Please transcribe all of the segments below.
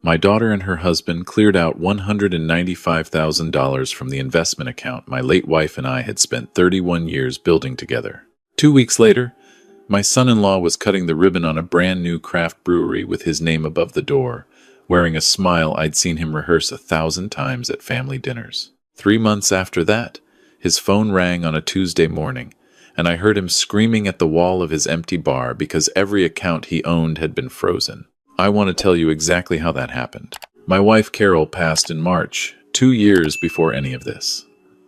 My daughter and her husband cleared out $195,000 from the investment account my late wife and I had spent 31 years building together. 2 weeks later, my son-in-law was cutting the ribbon on a brand new craft brewery with his name above the door, wearing a smile I'd seen him rehearse 1,000 times at family dinners. 3 months after that, his phone rang on a Tuesday morning, and I heard him screaming at the wall of his empty bar because every account he owned had been frozen. I want to tell you exactly how that happened. My wife Carol passed in March, 2 years before any of this.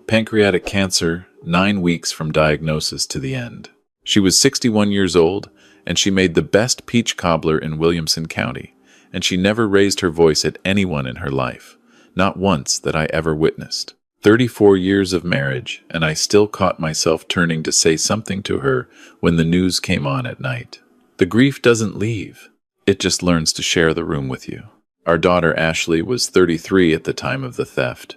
Pancreatic cancer, 9 weeks from diagnosis to the end. She was 61 years old, and she made the best peach cobbler in Williamson County, and she never raised her voice at anyone in her life, not once that I ever witnessed. 34 years of marriage, and I still caught myself turning to say something to her when the news came on at night. The grief doesn't leave. It just learns to share the room with you. Our daughter Ashley was 33 at the time of the theft.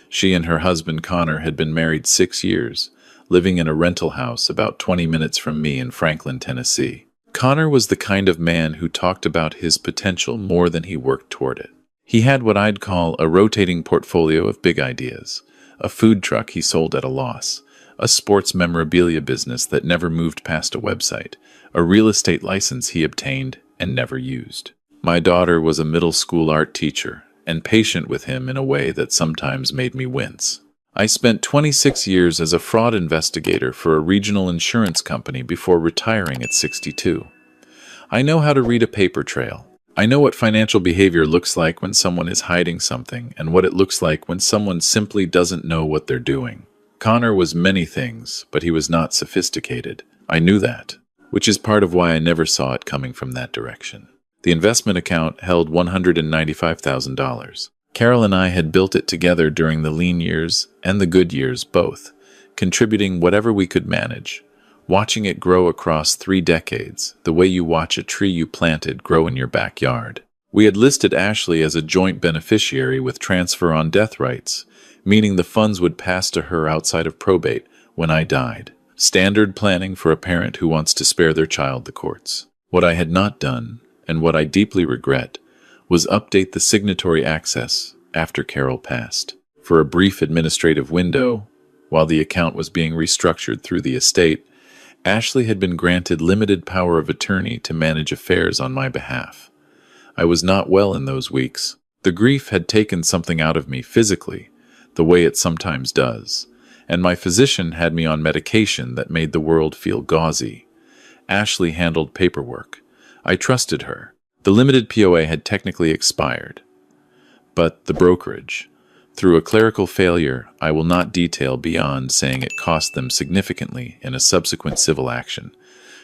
She and her husband Connor had been married 6 years, living in a rental house about 20 minutes from me in Franklin, Tennessee. Connor was the kind of man who talked about his potential more than he worked toward it. He had what I'd call a rotating portfolio of big ideas. A food truck he sold at a loss, a sports memorabilia business that never moved past a website, a real estate license he obtained and never used. My daughter was a middle school art teacher and patient with him in a way that sometimes made me wince. I spent 26 years as a fraud investigator for a regional insurance company before retiring at 62. I know how to read a paper trail. I know what financial behavior looks like when someone is hiding something and what it looks like when someone simply doesn't know what they're doing. Connor was many things, but he was not sophisticated. I knew that, which is part of why I never saw it coming from that direction. The investment account held $195,000. Carol and I had built it together during the lean years and the good years both, contributing whatever we could manage. Watching it grow across 3 decades, the way you watch a tree you planted grow in your backyard. We had listed Ashley as a joint beneficiary with transfer on death rights, meaning the funds would pass to her outside of probate when I died. Standard planning for a parent who wants to spare their child the courts. What I had not done, and what I deeply regret, was update the signatory access after Carol passed. For a brief administrative window, while the account was being restructured through the estate, Ashley had been granted limited power of attorney to manage affairs on my behalf. I was not well in those weeks. The grief had taken something out of me physically, the way it sometimes does, and my physician had me on medication that made the world feel gauzy. Ashley handled paperwork. I trusted her. The limited POA had technically expired. But the brokerage, through a clerical failure I will not detail beyond saying it cost them significantly in a subsequent civil action,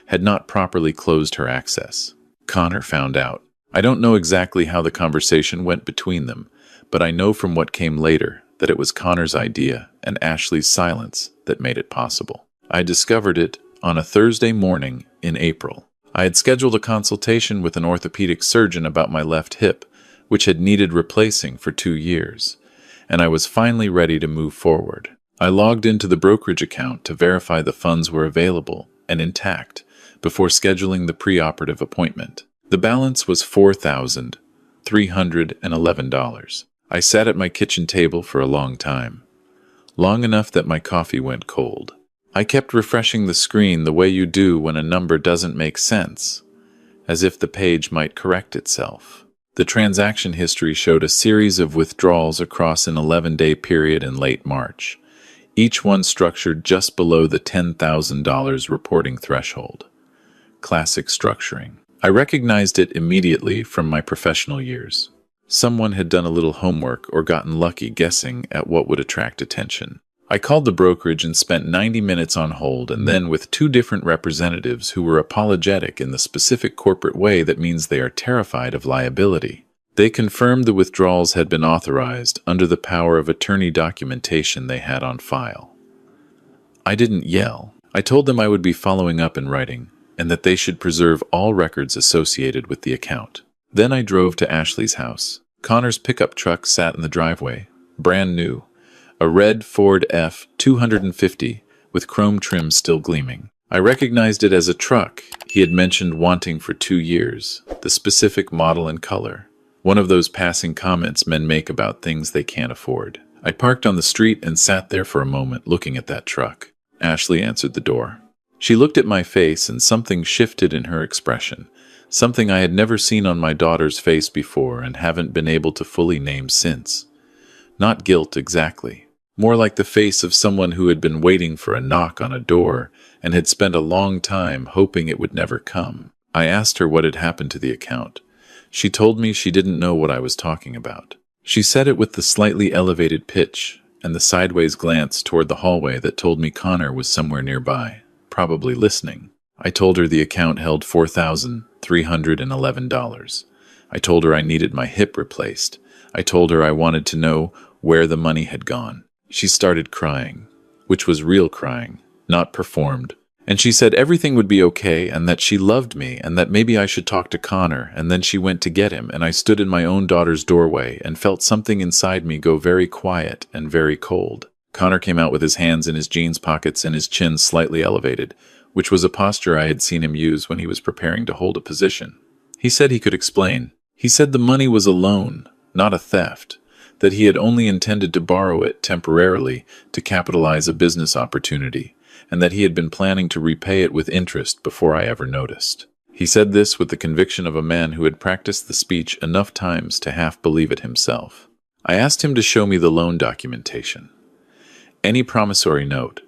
had not properly closed her access. Connor found out. I don't know exactly how the conversation went between them, but I know from what came later that it was Connor's idea and Ashley's silence that made it possible. I discovered it on a Thursday morning in April. I had scheduled a consultation with an orthopedic surgeon about my left hip, which had needed replacing for 2 years, and I was finally ready to move forward. I logged into the brokerage account to verify the funds were available and intact before scheduling the preoperative appointment. The balance was $4,311. I sat at my kitchen table for a long time, long enough that my coffee went cold. I kept refreshing the screen the way you do when a number doesn't make sense, as if the page might correct itself. The transaction history showed a series of withdrawals across an 11-day period in late March, each one structured just below the $10,000 reporting threshold. Classic structuring. I recognized it immediately from my professional years. Someone had done a little homework or gotten lucky guessing at what would attract attention. I called the brokerage and spent 90 minutes on hold, and then with 2 different representatives who were apologetic in the specific corporate way that means they are terrified of liability. They confirmed the withdrawals had been authorized under the power of attorney documentation they had on file. I didn't yell. I told them I would be following up in writing, and that they should preserve all records associated with the account. Then I drove to Ashley's house. Connor's pickup truck sat in the driveway, brand new. A red Ford F-250 with chrome trim still gleaming. I recognized it as a truck he had mentioned wanting for 2 years, the specific model and color. One of those passing comments men make about things they can't afford. I parked on the street and sat there for a moment looking at that truck. Ashley answered the door. She looked at my face and something shifted in her expression, something I had never seen on my daughter's face before and haven't been able to fully name since. Not guilt exactly, more like the face of someone who had been waiting for a knock on a door and had spent a long time hoping it would never come. I asked her what had happened to the account. She told me she didn't know what I was talking about. She said it with the slightly elevated pitch and the sideways glance toward the hallway that told me Connor was somewhere nearby, probably listening. I told her the account held $4,311. I told her I needed my hip replaced. I told her I wanted to know where the money had gone. She started crying, which was real crying, not performed. And she said everything would be okay and that she loved me and that maybe I should talk to Connor, and then she went to get him, and I stood in my own daughter's doorway and felt something inside me go very quiet and very cold. Connor came out with his hands in his jeans pockets and his chin slightly elevated, which was a posture I had seen him use when he was preparing to hold a position. He said he could explain. He said the money was a loan, not a theft, that he had only intended to borrow it temporarily to capitalize a business opportunity, and that he had been planning to repay it with interest before I ever noticed. He said this with the conviction of a man who had practiced the speech enough times to half believe it himself. I asked him to show me the loan documentation. Any promissory note,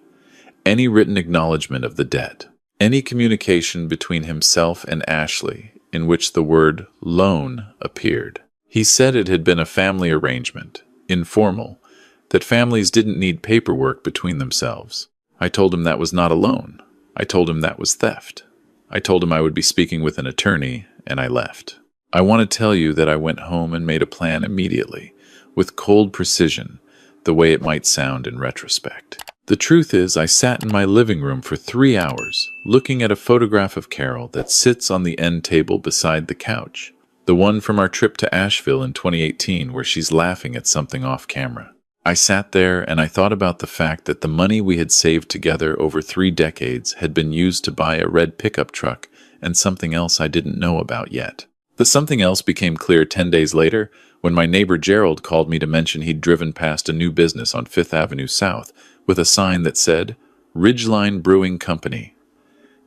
any written acknowledgement of the debt, any communication between himself and Ashley in which the word loan appeared. He said it had been a family arrangement, informal, that families didn't need paperwork between themselves. I told him that was not a loan. I told him that was theft. I told him I would be speaking with an attorney, and I left. I want to tell you that I went home and made a plan immediately, with cold precision, the way it might sound in retrospect. The truth is, I sat in my living room for 3 hours, looking at a photograph of Carol that sits on the end table beside the couch, the one from our trip to Asheville in 2018 where she's laughing at something off camera. I sat there and I thought about the fact that the money we had saved together over 3 decades had been used to buy a red pickup truck and something else I didn't know about yet. The something else became clear 10 days later when my neighbor Gerald called me to mention he'd driven past a new business on 5th Avenue South with a sign that said, Ridgeline Brewing Company,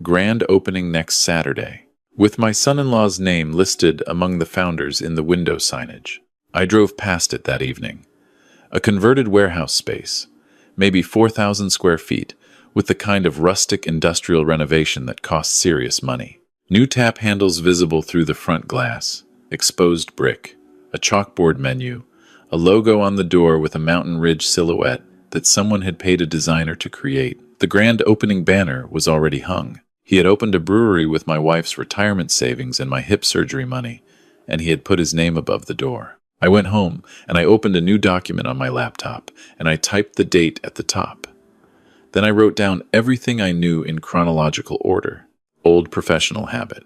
grand opening next Saturday, with my son-in-law's name listed among the founders in the window signage. I drove past it that evening. A converted warehouse space, maybe 4,000 square feet, with the kind of rustic industrial renovation that costs serious money. New tap handles visible through the front glass, exposed brick, a chalkboard menu, a logo on the door with a mountain ridge silhouette that someone had paid a designer to create. The grand opening banner was already hung. He had opened a brewery with my wife's retirement savings and my hip surgery money, and he had put his name above the door. I went home, and I opened a new document on my laptop, and I typed the date at the top. Then I wrote down everything I knew in chronological order. Old professional habit.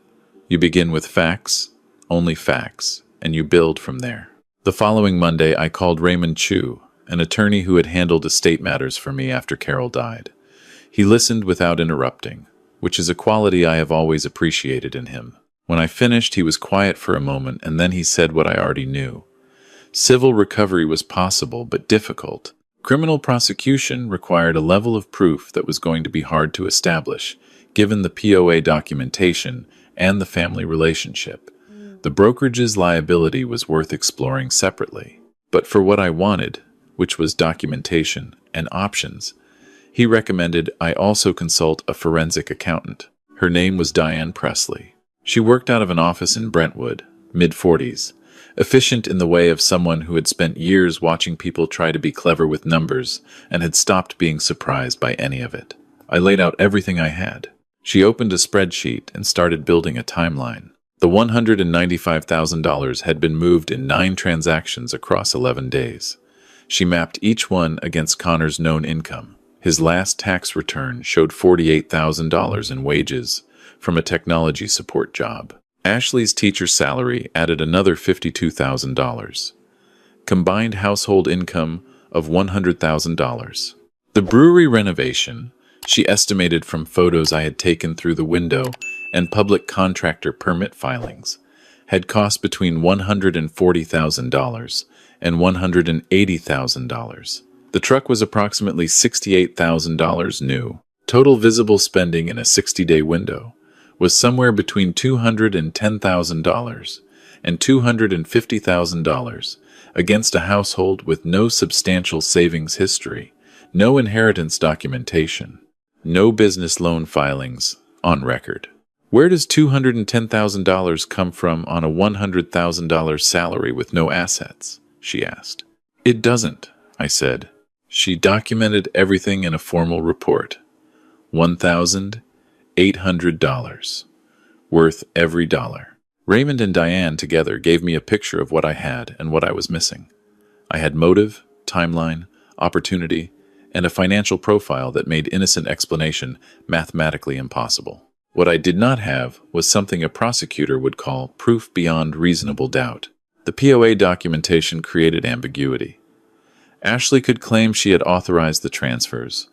You begin with facts, only facts, and you build from there. The following Monday, I called Raymond Chu, an attorney who had handled estate matters for me after Carol died. He listened without interrupting, which is a quality I have always appreciated in him. When I finished, he was quiet for a moment, and then he said what I already knew. Civil recovery was possible, but difficult. Criminal prosecution required a level of proof that was going to be hard to establish, given the POA documentation and the family relationship. The brokerage's liability was worth exploring separately. But for what I wanted, which was documentation and options, he recommended I also consult a forensic accountant. Her name was Diane Presley. She worked out of an office in Brentwood, mid-40s, efficient in the way of someone who had spent years watching people try to be clever with numbers and had stopped being surprised by any of it. I laid out everything I had. She opened a spreadsheet and started building a timeline. The $195,000 had been moved in 9 transactions across 11 days. She mapped each one against Connor's known income. His last tax return showed $48,000 in wages from a technology support job. Ashley's teacher salary added another $52,000. Combined household income of $100,000. The brewery renovation, she estimated from photos I had taken through the window and public contractor permit filings, had cost between $140,000 and $180,000. The truck was approximately $68,000 new. Total visible spending in a 60-day window was somewhere between $210,000 and $250,000 against a household with no substantial savings history, no inheritance documentation, no business loan filings on record. Where does $210,000 come from on a $100,000 salary with no assets? She asked. It doesn't, I said. She documented everything in a formal report. $1,800. Worth every dollar. Raymond and Diane together gave me a picture of what I had and what I was missing. I had motive, timeline, opportunity, and a financial profile that made innocent explanation mathematically impossible. What I did not have was something a prosecutor would call proof beyond reasonable doubt. The POA documentation created ambiguity. Ashley could claim she had authorized the transfers.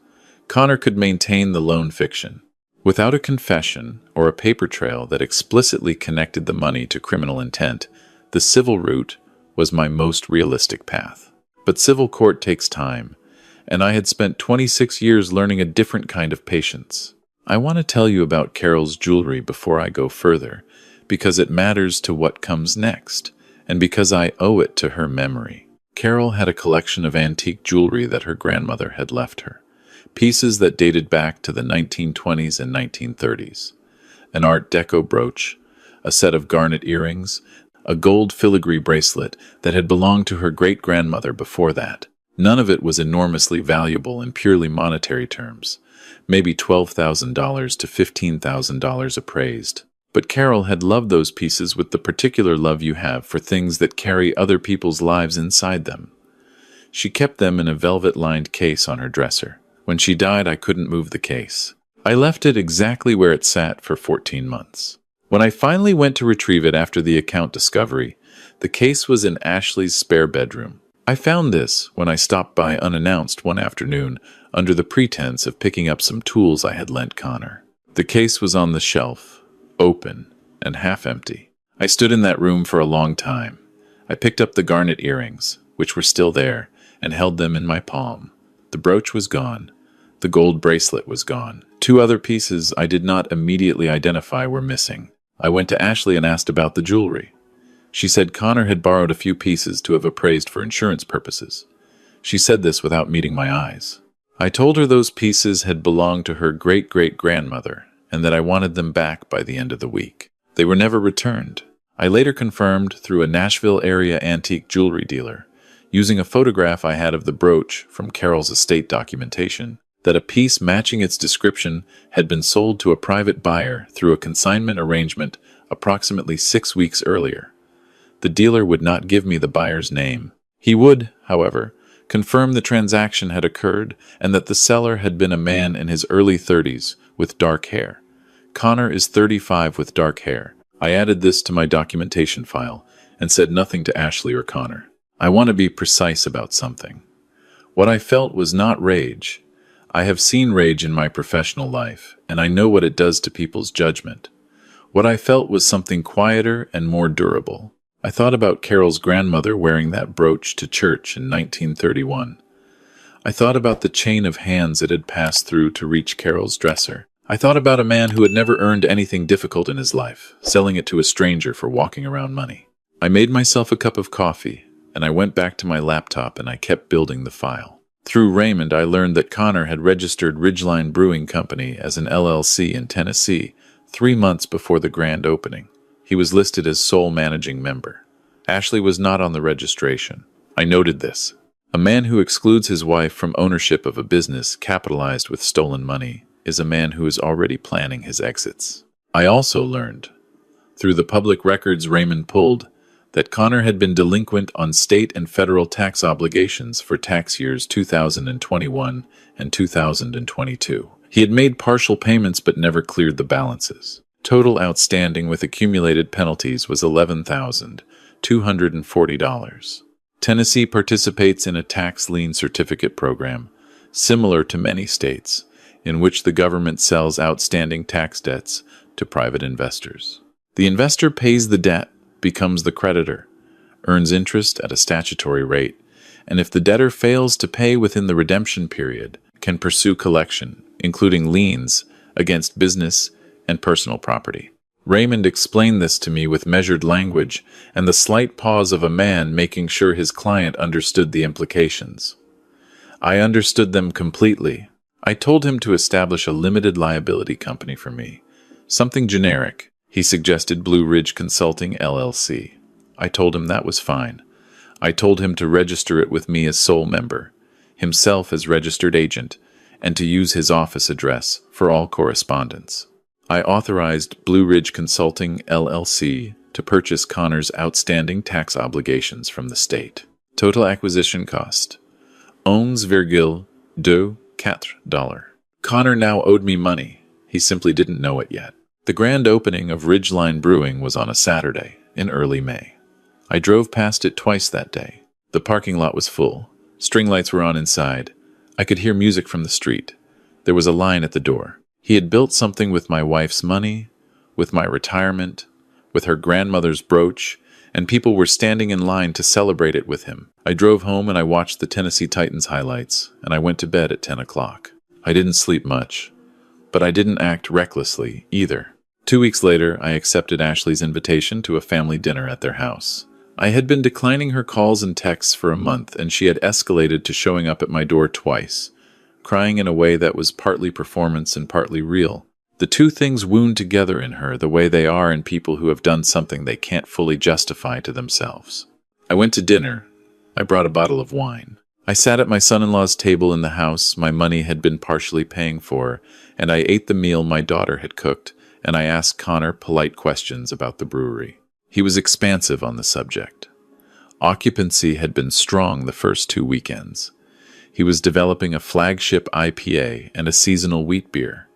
Connor could maintain the loan fiction. Without a confession or a paper trail that explicitly connected the money to criminal intent, the civil route was my most realistic path. But civil court takes time, and I had spent 26 years learning a different kind of patience. I want to tell you about Carol's jewelry before I go further, because it matters to what comes next, and because I owe it to her memory. Carol had a collection of antique jewelry that her grandmother had left her. Pieces that dated back to the 1920s and 1930s. An Art Deco brooch, a set of garnet earrings, a gold filigree bracelet that had belonged to her great-grandmother before that. None of it was enormously valuable in purely monetary terms, maybe $12,000 to $15,000 appraised. But Carol had loved those pieces with the particular love you have for things that carry other people's lives inside them. She kept them in a velvet-lined case on her dresser. When she died, I couldn't move the case. I left it exactly where it sat for 14 months. When I finally went to retrieve it after the account discovery, the case was in Ashley's spare bedroom. I found this when I stopped by unannounced one afternoon under the pretense of picking up some tools I had lent Connor. The case was on the shelf, open and half empty. I stood in that room for a long time. I picked up the garnet earrings, which were still there, and held them in my palm. The brooch was gone. The gold bracelet was gone. Two other pieces I did not immediately identify were missing. I went to Ashley and asked about the jewelry. She said Connor had borrowed a few pieces to have appraised for insurance purposes. She said this without meeting my eyes. I told her those pieces had belonged to her great-great-grandmother and that I wanted them back by the end of the week. They were never returned. I later confirmed through a Nashville-area antique jewelry dealer, using a photograph I had of the brooch from Carol's estate documentation, that a piece matching its description had been sold to a private buyer through a consignment arrangement approximately 6 weeks earlier. The dealer would not give me the buyer's name. He would, however, confirm the transaction had occurred and that the seller had been a man in his early 30s with dark hair. Connor is 35 with dark hair. I added this to my documentation file and said nothing to Ashley or Connor. I want to be precise about something. What I felt was not rage. I have seen rage in my professional life, and I know what it does to people's judgment. What I felt was something quieter and more durable. I thought about Carol's grandmother wearing that brooch to church in 1931. I thought about the chain of hands it had passed through to reach Carol's dresser. I thought about a man who had never earned anything difficult in his life, selling it to a stranger for walking around money. I made myself a cup of coffee, and I went back to my laptop and I kept building the file. Through Raymond, I learned that Connor had registered Ridgeline Brewing Company as an LLC in Tennessee 3 months before the grand opening. He was listed as sole managing member. Ashley was not on the registration. I noted this. A man who excludes his wife from ownership of a business capitalized with stolen money is a man who is already planning his exits. I also learned, through the public records Raymond pulled, that Connor had been delinquent on state and federal tax obligations for tax years 2021 and 2022. He had made partial payments but never cleared the balances. Total outstanding with accumulated penalties was $11,240. Tennessee participates in a tax lien certificate program, similar to many states, in which the government sells outstanding tax debts to private investors. The investor pays the debt, becomes the creditor, earns interest at a statutory rate, and if the debtor fails to pay within the redemption period, can pursue collection, including liens against business and personal property. Raymond explained this to me with measured language and the slight pause of a man making sure his client understood the implications. I understood them completely. I told him to establish a limited liability company for me. Something generic. He suggested Blue Ridge Consulting, LLC. I told him that was fine. I told him to register it with me as sole member, himself as registered agent, and to use his office address for all correspondence. I authorized Blue Ridge Consulting, LLC, to purchase Connor's outstanding tax obligations from the state. Total acquisition cost: $11,24. Connor now owed me money. He simply didn't know it yet. The grand opening of Ridgeline Brewing was on a Saturday in early May. I drove past it twice that day. The parking lot was full. String lights were on inside. I could hear music from the street. There was a line at the door. He had built something with my wife's money, with my retirement, with her grandmother's brooch, and people were standing in line to celebrate it with him. I drove home and I watched the Tennessee Titans highlights, and I went to bed at 10 o'clock. I didn't sleep much, but I didn't act recklessly either. 2 weeks later, I accepted Ashley's invitation to a family dinner at their house. I had been declining her calls and texts for a month, and she had escalated to showing up at my door twice, crying in a way that was partly performance and partly real. The two things wound together in her the way they are in people who have done something they can't fully justify to themselves. I went to dinner. I brought a bottle of wine. I sat at my son-in-law's table in the house my money had been partially paying for, and I ate the meal my daughter had cooked, and I asked Connor polite questions about the brewery. He was expansive on the subject. Occupancy had been strong the first 2 weekends. He was developing a flagship IPA and a seasonal wheat beer.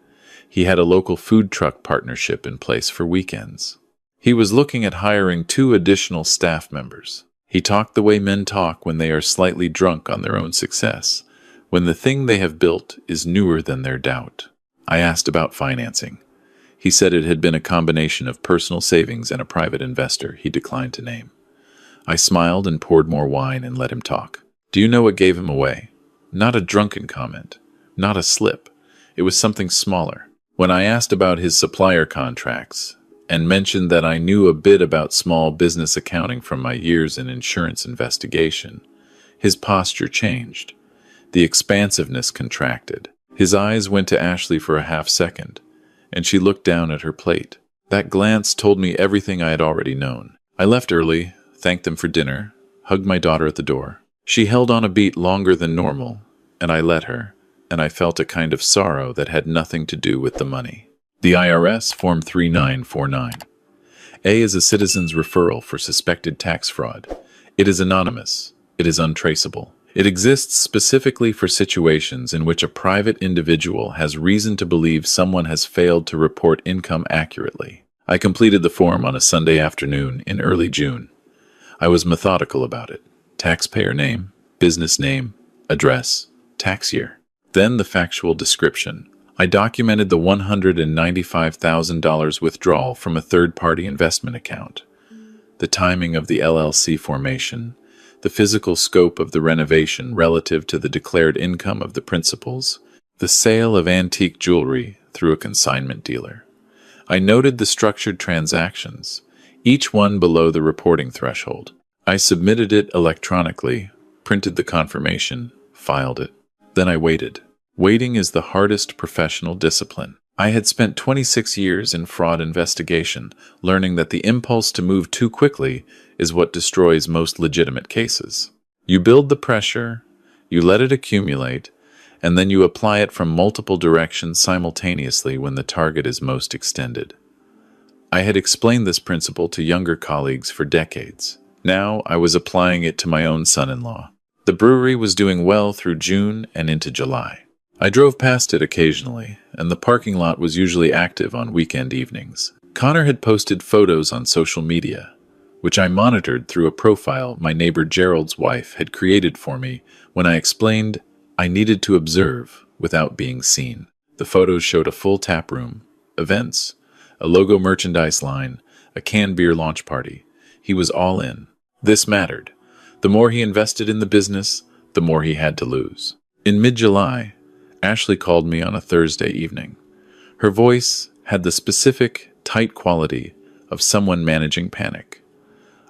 He had a local food truck partnership in place for weekends. He was looking at hiring 2 additional staff members. He talked the way men talk when they are slightly drunk on their own success, when the thing they have built is newer than their doubt. I asked about financing. He said it had been a combination of personal savings and a private investor he declined to name. I smiled and poured more wine and let him talk. Do you know what gave him away? Not a drunken comment, not a slip. It was something smaller. When I asked about his supplier contracts and mentioned that I knew a bit about small business accounting from my years in insurance investigation, his posture changed. The expansiveness contracted. His eyes went to Ashley for a half second, and she looked down at her plate. That glance told me everything I had already known. I left early, thanked them for dinner, hugged my daughter at the door. She held on a beat longer than normal, and I let her, and I felt a kind of sorrow that had nothing to do with the money. The IRS, Form 3949. A is a citizen's referral for suspected tax fraud. It is anonymous. It is untraceable. It exists specifically for situations in which a private individual has reason to believe someone has failed to report income accurately. I completed the form on a Sunday afternoon in early June. I was methodical about it. Taxpayer name, business name, address, tax year. Then the factual description. I documented the $195,000 withdrawal from a third-party investment account, the timing of the LLC formation, the physical scope of the renovation relative to the declared income of the principals, the sale of antique jewelry through a consignment dealer. I noted the structured transactions, each one below the reporting threshold. I submitted it electronically, printed the confirmation, filed it. Then I waited. Waiting is the hardest professional discipline. I had spent 26 years in fraud investigation, learning that the impulse to move too quickly is what destroys most legitimate cases. You build the pressure, you let it accumulate, and then you apply it from multiple directions simultaneously when the target is most extended. I had explained this principle to younger colleagues for decades. Now I was applying it to my own son-in-law. The brewery was doing well through June and into July. I drove past it occasionally, and the parking lot was usually active on weekend evenings. Connor had posted photos on social media, which I monitored through a profile my neighbor Gerald's wife had created for me when I explained I needed to observe without being seen. The photos showed a full tap room, events, a logo merchandise line, a canned beer launch party. He was all in. This mattered. The more he invested in the business, the more he had to lose. In mid-July, Ashley called me on a Thursday evening. Her voice had the specific, tight quality of someone managing panic.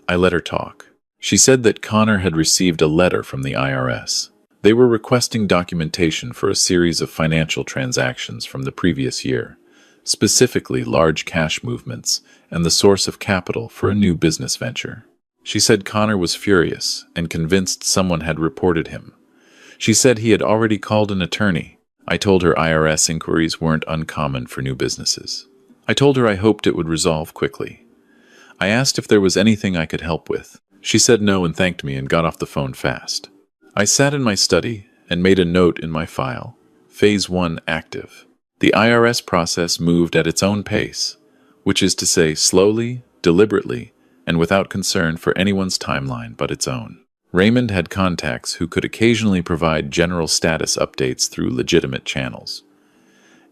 I let her talk. She said that Connor had received a letter from the IRS. They were requesting documentation for a series of financial transactions from the previous year, specifically large cash movements and the source of capital for a new business venture. She said Connor was furious and convinced someone had reported him. She said he had already called an attorney. I told her IRS inquiries weren't uncommon for new businesses. I told her I hoped it would resolve quickly. I asked if there was anything I could help with. She said no and thanked me and got off the phone fast. I sat in my study and made a note in my file. Phase 1 active. The IRS process moved at its own pace, which is to say slowly, deliberately, and without concern for anyone's timeline but its own. Raymond had contacts who could occasionally provide general status updates through legitimate channels.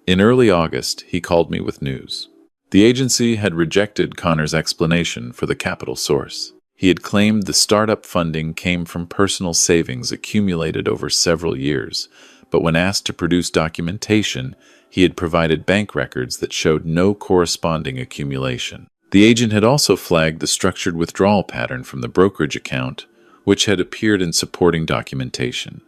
In early August, he called me with news. The agency had rejected Connor's explanation for the capital source. He had claimed the startup funding came from personal savings accumulated over several years, but when asked to produce documentation, he had provided bank records that showed no corresponding accumulation. The agent had also flagged the structured withdrawal pattern from the brokerage account, which had appeared in supporting documentation.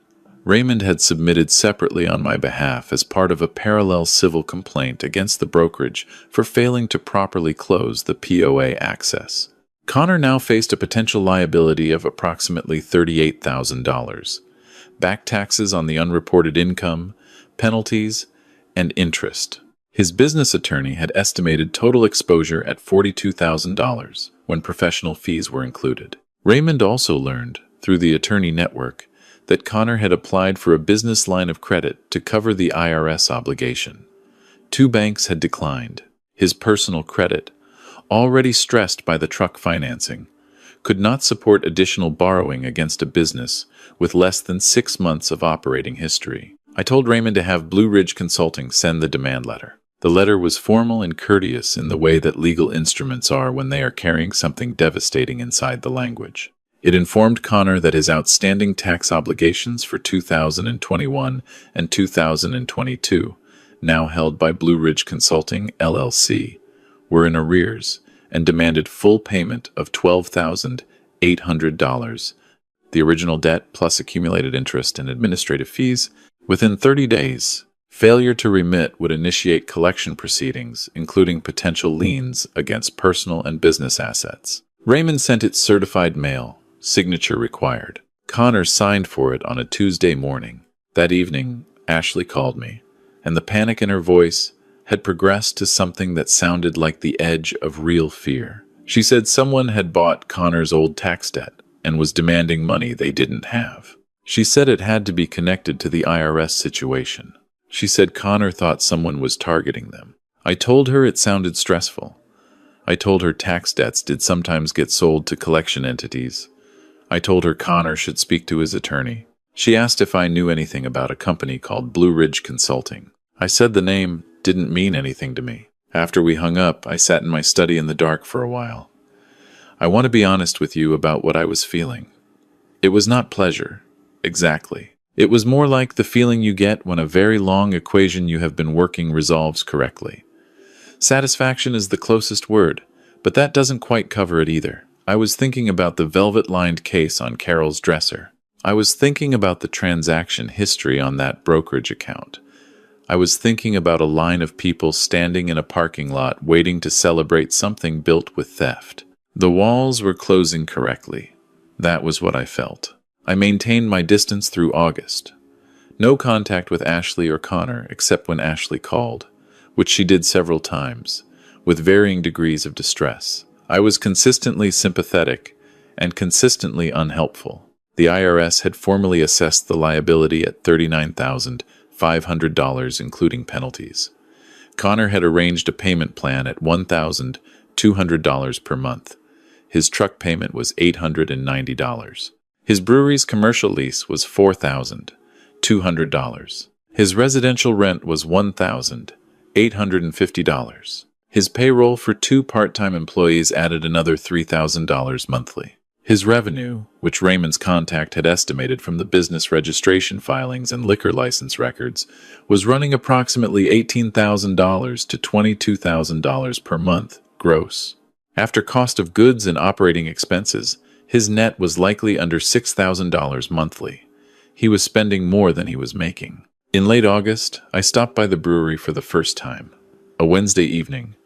Raymond had submitted separately on my behalf as part of a parallel civil complaint against the brokerage for failing to properly close the POA access. Connor now faced a potential liability of approximately $38,000, back taxes on the unreported income, penalties, and interest. His business attorney had estimated total exposure at $42,000 when professional fees were included. Raymond also learned, through the attorney network, that Connor had applied for a business line of credit to cover the IRS obligation. 2 banks had declined. His personal credit, already stressed by the truck financing, could not support additional borrowing against a business with less than 6 months of operating history. I told Raymond to have Blue Ridge Consulting send the demand letter. The letter was formal and courteous in the way that legal instruments are when they are carrying something devastating inside the language. It informed Connor that his outstanding tax obligations for 2021 and 2022, now held by Blue Ridge Consulting, LLC, were in arrears and demanded full payment of $12,800, the original debt plus accumulated interest and administrative fees, within 30 days. Failure to remit would initiate collection proceedings, including potential liens against personal and business assets. Raymond sent it certified mail, signature required. Connor signed for it on a Tuesday morning. That evening, Ashley called me, and the panic in her voice had progressed to something that sounded like the edge of real fear. She said someone had bought Connor's old tax debt and was demanding money they didn't have. She said it had to be connected to the IRS situation. She said Connor thought someone was targeting them. I told her it sounded stressful. I told her tax debts did sometimes get sold to collection entities. I told her Connor should speak to his attorney. She asked if I knew anything about a company called Blue Ridge Consulting. I said the name didn't mean anything to me. After we hung up, I sat in my study in the dark for a while. I want to be honest with you about what I was feeling. It was not pleasure, exactly. It was more like the feeling you get when a very long equation you have been working resolves correctly. Satisfaction is the closest word, but that doesn't quite cover it either. I was thinking about the velvet-lined case on Carol's dresser. I was thinking about the transaction history on that brokerage account. I was thinking about a line of people standing in a parking lot waiting to celebrate something built with theft. The walls were closing correctly. That was what I felt. I maintained my distance through August. No contact with Ashley or Connor except when Ashley called, which she did several times, with varying degrees of distress. I was consistently sympathetic and consistently unhelpful. The IRS had formally assessed the liability at $39,500, including penalties. Connor had arranged a payment plan at $1,200 per month. His truck payment was $890. His brewery's commercial lease was $4,200. His residential rent was $1,850. His payroll for 2 part-time employees added another $3,000 monthly. His revenue, which Raymond's contact had estimated from the business registration filings and liquor license records, was running approximately $18,000 to $22,000 per month, gross. After cost of goods and operating expenses, his net was likely under $6,000 monthly. He was spending more than he was making. In late August, I stopped by the brewery for the first time. A Wednesday evening,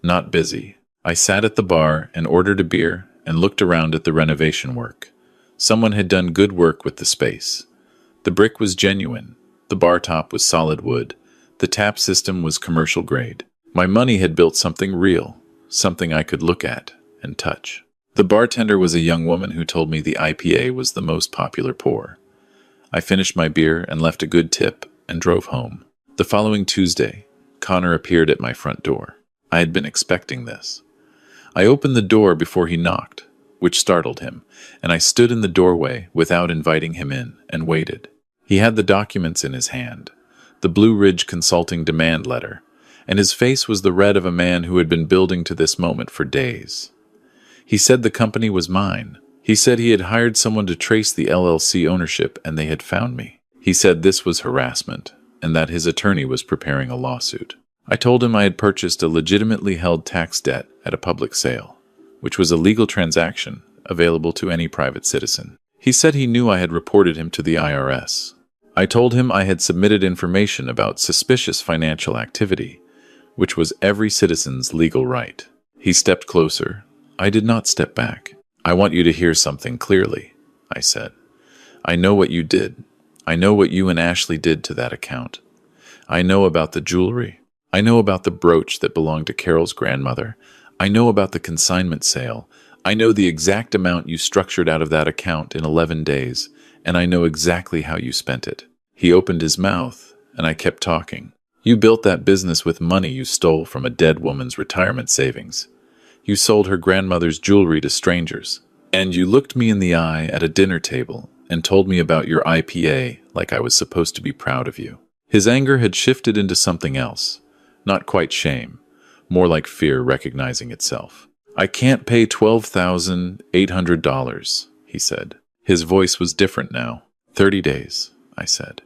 not busy. I sat at the bar and ordered a beer and looked around at the renovation work. Someone had done good work with the space. The brick was genuine. The bar top was solid wood. The tap system was commercial grade. My money had built something real, something I could look at and touch. The bartender was a young woman who told me the IPA was the most popular pour. I finished my beer and left a good tip and drove home. The following Tuesday, Connor appeared at my front door. I had been expecting this. I opened the door before he knocked, which startled him, and I stood in the doorway without inviting him in and waited. He had the documents in his hand, the Blue Ridge Consulting demand letter, and his face was the red of a man who had been building to this moment for days. He said the company was mine. He said he had hired someone to trace the LLC ownership and they had found me. He said this was harassment and that his attorney was preparing a lawsuit. I told him I had purchased a legitimately held tax debt at a public sale, which was a legal transaction available to any private citizen. He said he knew I had reported him to the IRS. I told him I had submitted information about suspicious financial activity, which was every citizen's legal right. He stepped closer. I did not step back. I want you to hear something clearly, I said. I know what you did. I know what you and Ashley did to that account. I know about the jewelry. I know about the brooch that belonged to Carol's grandmother. I know about the consignment sale. I know the exact amount you structured out of that account in 11 days, and I know exactly how you spent it. He opened his mouth, and I kept talking. You built that business with money you stole from a dead woman's retirement savings. You sold her grandmother's jewelry to strangers. And you looked me in the eye at a dinner table and told me about your IPA like I was supposed to be proud of you. His anger had shifted into something else. Not quite shame, more like fear recognizing itself. I can't pay $12,800, he said. His voice was different now. 30 days, I said.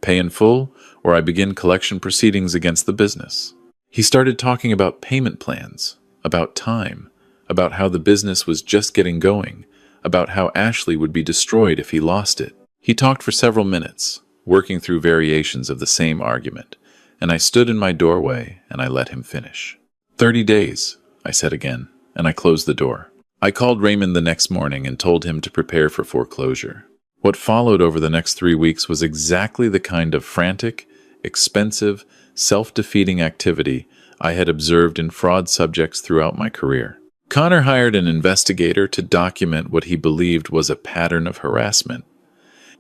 Pay in full, or I begin collection proceedings against the business. He started talking about payment plans, about time, about how the business was just getting going, about how Ashley would be destroyed if he lost it. He talked for several minutes, working through variations of the same argument, and I stood in my doorway and I let him finish. 30 days, I said again, and I closed the door. I called Raymond the next morning and told him to prepare for foreclosure. What followed over the next 3 weeks was exactly the kind of frantic, expensive, self-defeating activity I had observed in fraud subjects throughout my career. Connor hired an investigator to document what he believed was a pattern of harassment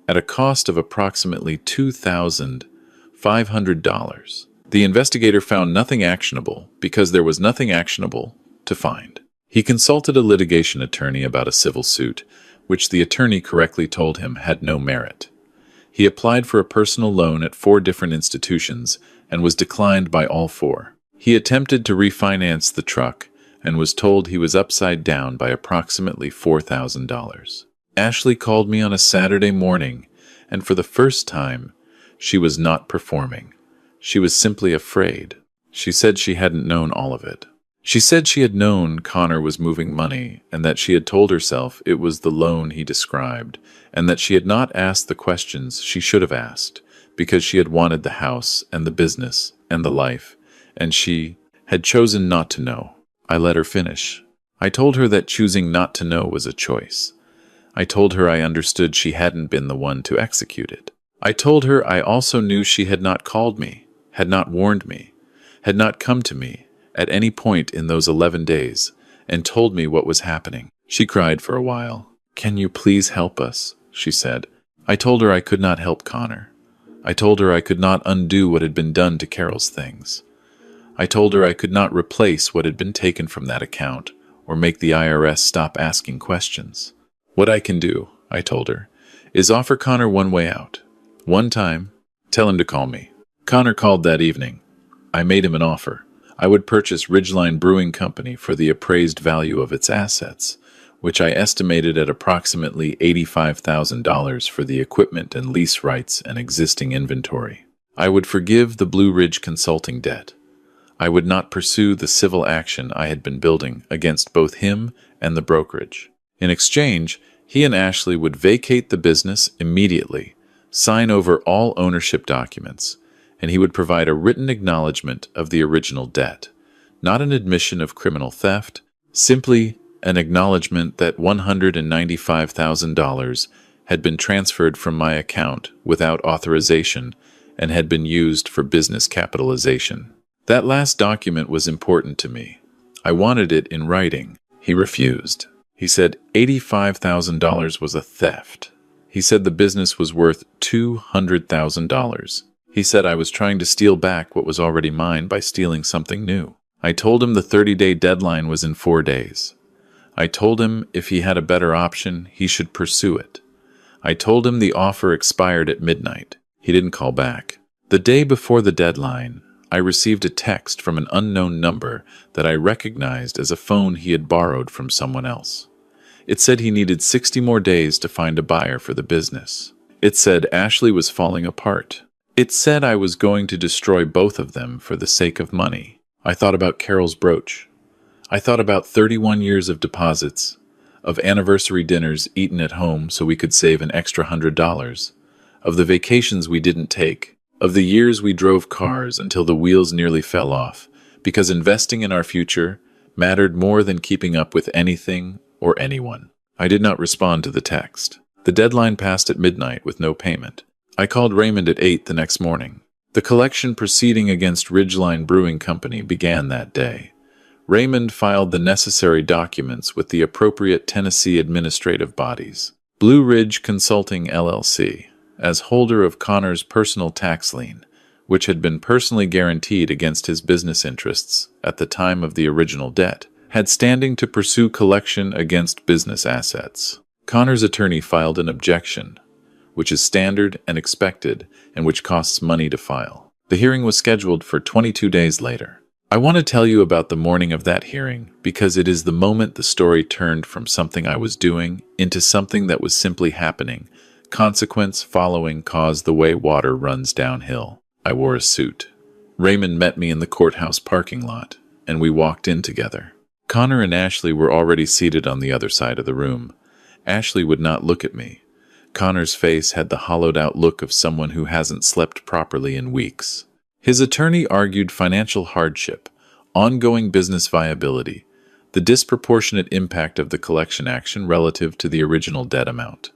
at a cost of approximately $2,500. The investigator found nothing actionable because there was nothing actionable to find. He consulted a litigation attorney about a civil suit, which the attorney correctly told him had no merit. He applied for a personal loan at 4 different institutions and was declined by all 4. He attempted to refinance the truck and was told he was upside down by approximately $4,000. Ashley called me on a Saturday morning, and for the first time, she was not performing. She was simply afraid. She said she hadn't known all of it. She said she had known Connor was moving money and that she had told herself it was the loan he described and that she had not asked the questions she should have asked because she had wanted the house and the business and the life, and she had chosen not to know. I let her finish. I told her that choosing not to know was a choice. I told her I understood she hadn't been the one to execute it. I told her I also knew she had not called me, had not warned me, had not come to me at any point in those 11 days and told me what was happening. She cried for a while. "Can you please help us?" she said. I told her I could not help Connor. I told her I could not undo what had been done to Carol's things. I told her I could not replace what had been taken from that account or make the IRS stop asking questions. What I can do, I told her, is offer Connor one way out. One time, tell him to call me. Connor called that evening. I made him an offer. I would purchase Ridgeline Brewing Company for the appraised value of its assets, which I estimated at approximately $85,000 for the equipment and lease rights and existing inventory. I would forgive the Blue Ridge Consulting debt. I would not pursue the civil action I had been building against both him and the brokerage. In exchange, he and Ashley would vacate the business immediately, sign over all ownership documents, and he would provide a written acknowledgement of the original debt, not an admission of criminal theft, simply an acknowledgement that $195,000 had been transferred from my account without authorization and had been used for business capitalization. That last document was important to me. I wanted it in writing. He refused. He said $85,000 was a theft. He said the business was worth $200,000. He said I was trying to steal back what was already mine by stealing something new. I told him the 30-day deadline was in 4 days. I told him if he had a better option, he should pursue it. I told him the offer expired at midnight. He didn't call back. The day before the deadline, I received a text from an unknown number that I recognized as a phone he had borrowed from someone else. It said he needed 60 more days to find a buyer for the business. It said Ashley was falling apart. It said I was going to destroy both of them for the sake of money. I thought about Carol's brooch. I thought about 31 years of deposits, of anniversary dinners eaten at home so we could save an extra $100, of the vacations we didn't take, of the years we drove cars until the wheels nearly fell off, because investing in our future mattered more than keeping up with anything or anyone. I did not respond to the text. The deadline passed at midnight with no payment. I called Raymond at 8 the next morning. The collection proceeding against Ridgeline Brewing Company began that day. Raymond filed the necessary documents with the appropriate Tennessee administrative bodies. Blue Ridge Consulting, LLC, as holder of Connor's personal tax lien, which had been personally guaranteed against his business interests at the time of the original debt, had standing to pursue collection against business assets. Connor's attorney filed an objection, which is standard and expected and which costs money to file. The hearing was scheduled for 22 days later. I want to tell you about the morning of that hearing because it is the moment the story turned from something I was doing into something that was simply happening. Consequence following cause the way water runs downhill. I wore a suit. Raymond met me in the courthouse parking lot, and we walked in together. Connor and Ashley were already seated on the other side of the room. Ashley would not look at me. Connor's face had the hollowed-out look of someone who hasn't slept properly in weeks. His attorney argued financial hardship, ongoing business viability, the disproportionate impact of the collection action relative to the original debt amount.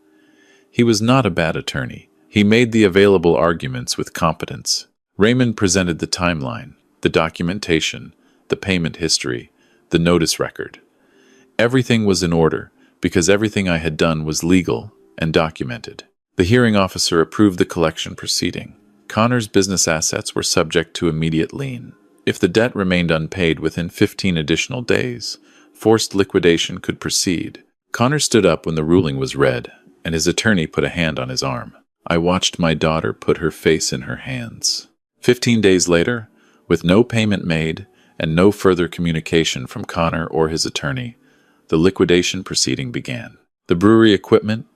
He was not a bad attorney. He made the available arguments with competence. Raymond presented the timeline, the documentation, the payment history, the notice record. Everything was in order because everything I had done was legal and documented. The hearing officer approved the collection proceeding. Connor's business assets were subject to immediate lien. If the debt remained unpaid within 15 additional days, forced liquidation could proceed. Connor stood up when the ruling was read, and his attorney put a hand on his arm. I watched my daughter put her face in her hands. 15 days later, with no payment made and no further communication from Connor or his attorney, the liquidation proceeding began. The brewery equipment,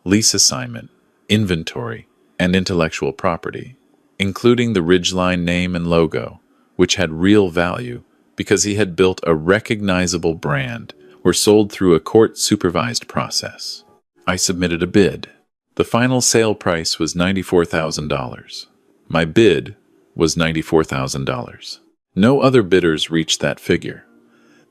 lease assignment, inventory, and intellectual property, including the Ridgeline name and logo, which had real value because he had built a recognizable brand, were sold through a court-supervised process. I submitted a bid. The final sale price was $94,000. My bid was $94,000. No other bidders reached that figure.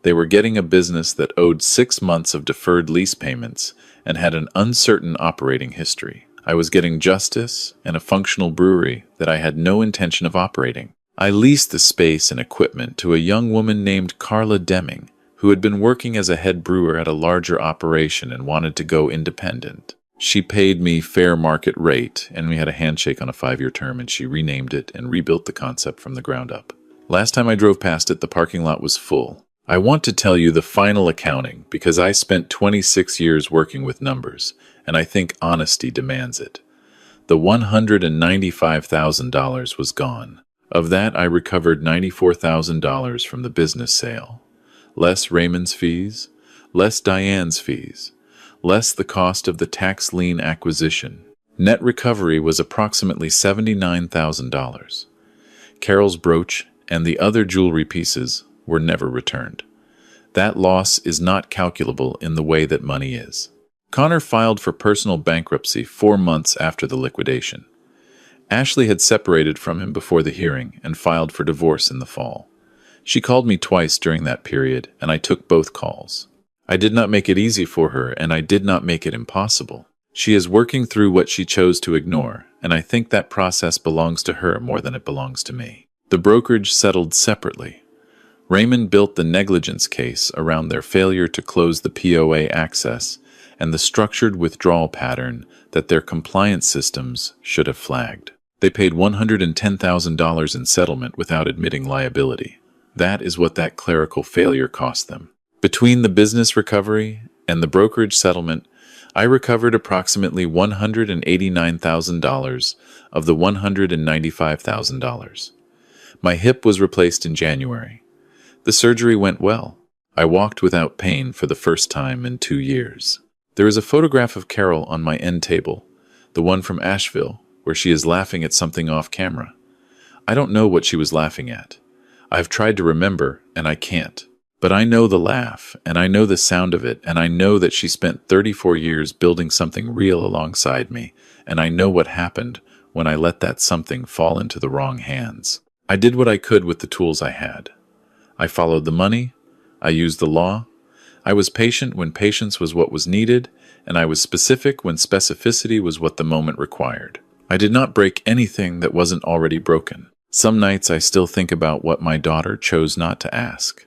They were getting a business that owed 6 months of deferred lease payments and had an uncertain operating history. I was getting justice and a functional brewery that I had no intention of operating. I leased the space and equipment to a young woman named Carla Deming, who had been working as a head brewer at a larger operation and wanted to go independent. She paid me fair market rate, and we had a handshake on a 5-year term, and she renamed it and rebuilt the concept from the ground up. Last time I drove past it, the parking lot was full. I want to tell you the final accounting because I spent 26 years working with numbers, and I think honesty demands it. The $195,000 was gone. Of that, I recovered $94,000 from the business sale. Less Raymond's fees, less Diane's fees, less the cost of the tax lien acquisition. Net recovery was approximately $79,000. Carol's brooch and the other jewelry pieces were never returned. That loss is not calculable in the way that money is. Connor filed for personal bankruptcy 4 months after the liquidation. Ashley had separated from him before the hearing and filed for divorce in the fall. She called me twice during that period, and I took both calls. I did not make it easy for her, and I did not make it impossible. She is working through what she chose to ignore, and I think that process belongs to her more than it belongs to me. The brokerage settled separately. Raymond built the negligence case around their failure to close the POA access and the structured withdrawal pattern that their compliance systems should have flagged. They paid $110,000 in settlement without admitting liability. That is what that clerical failure cost them. Between the business recovery and the brokerage settlement, I recovered approximately $189,000 of the $195,000. My hip was replaced in January. The surgery went well. I walked without pain for the first time in 2 years. There is a photograph of Carol on my end table, the one from Asheville, where she is laughing at something off camera. I don't know what she was laughing at. I've tried to remember, and I can't. But I know the laugh, and I know the sound of it, and I know that she spent 34 years building something real alongside me, and I know what happened when I let that something fall into the wrong hands. I did what I could with the tools I had. I followed the money. I used the law. I was patient when patience was what was needed, and I was specific when specificity was what the moment required. I did not break anything that wasn't already broken. Some nights I still think about what my daughter chose not to ask.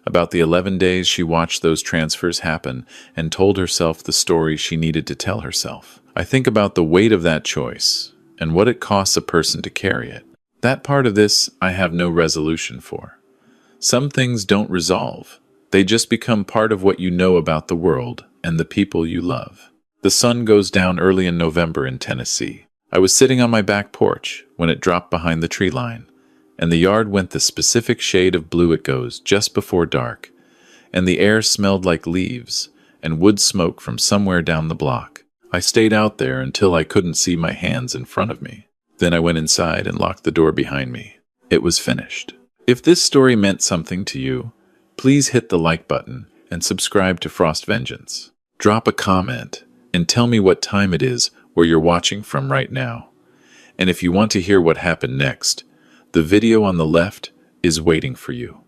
About the 11 days she watched those transfers happen and told herself the story she needed to tell herself. I think about the weight of that choice and what it costs a person to carry it. That part of this I have no resolution for. Some things don't resolve. They just become part of what you know about the world and the people you love. The sun goes down early in November in Tennessee. I was sitting on my back porch when it dropped behind the tree line, and the yard went the specific shade of blue it goes just before dark, and the air smelled like leaves and wood smoke from somewhere down the block. I stayed out there until I couldn't see my hands in front of me. Then I went inside and locked the door behind me. It was finished. If this story meant something to you, please hit the like button and subscribe to Frost Vengeance. Drop a comment and tell me what time it is where you're watching from right now. And if you want to hear what happened next, the video on the left is waiting for you.